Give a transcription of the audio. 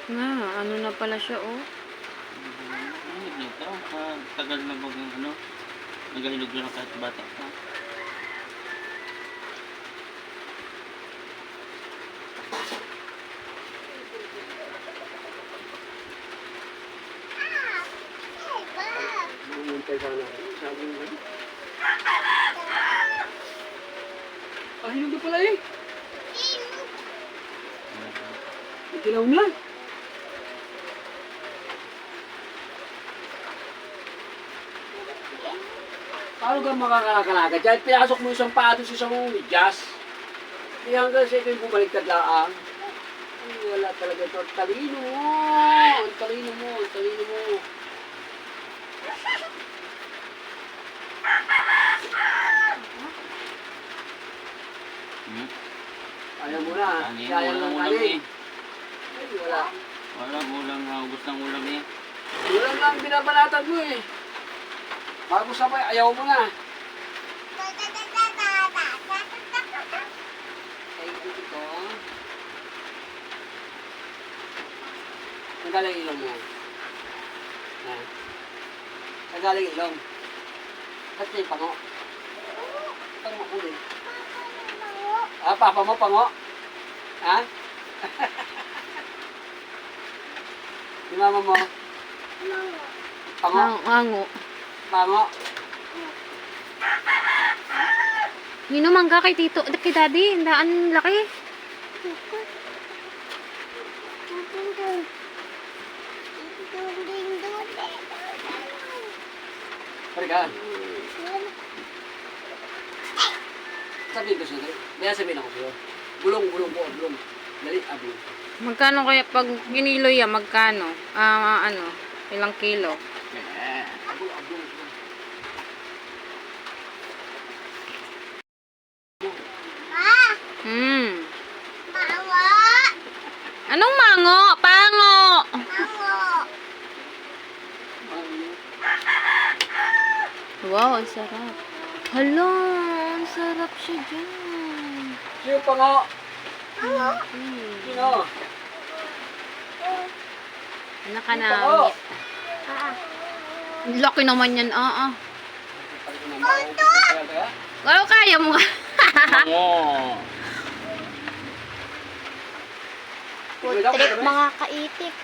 Nga, ano na pala siya, oh. Hinog na ito. Tagal na bang ano. Nagahilog na kahit bata pa. Hinog na pala eh. Itilaw na. Paano ka makakalaga dyan? Pinasok mo isang pato sa isang medyas. Hindi hanggang sa ito'y bumaliktad laang. Ay, wala talaga ito. Ang talino mo. Ang talino mo. Ang talino mo. Ayaw mo na. Sayang ng kanin. Ay, wala. Wala, ulam na. Ubus ng ulam eh. Ulam lang binabanatan mo eh. Bago sabay, ayaw mo na. Ay, ito. Nagaling ilong mo. Ha? Nagaling ilong. Ba't kayo pango? Pango ko din. Ah, papa mo pango? Ha? Yung mama mo? Pango? Mango. Pango? Minumang ka kay tito, kay daddy. Ang laki. Parigaan. Sabihin ko sa'yo. Kaya sabihin ako sa'yo. Bulong po. Bulong. Dali, bulong. Magkano kaya pag ginilo yan, magkano? Ano, ilang kilo? Bulong. Anong mango? Pango! Wow, ang sarap. Hala, ang sarap siya dyan. Sino pango? Okay. Sino? Nakanamit. Ang laki naman yan, Pero kaya mo ka. Oo. Food trip mga kaitik.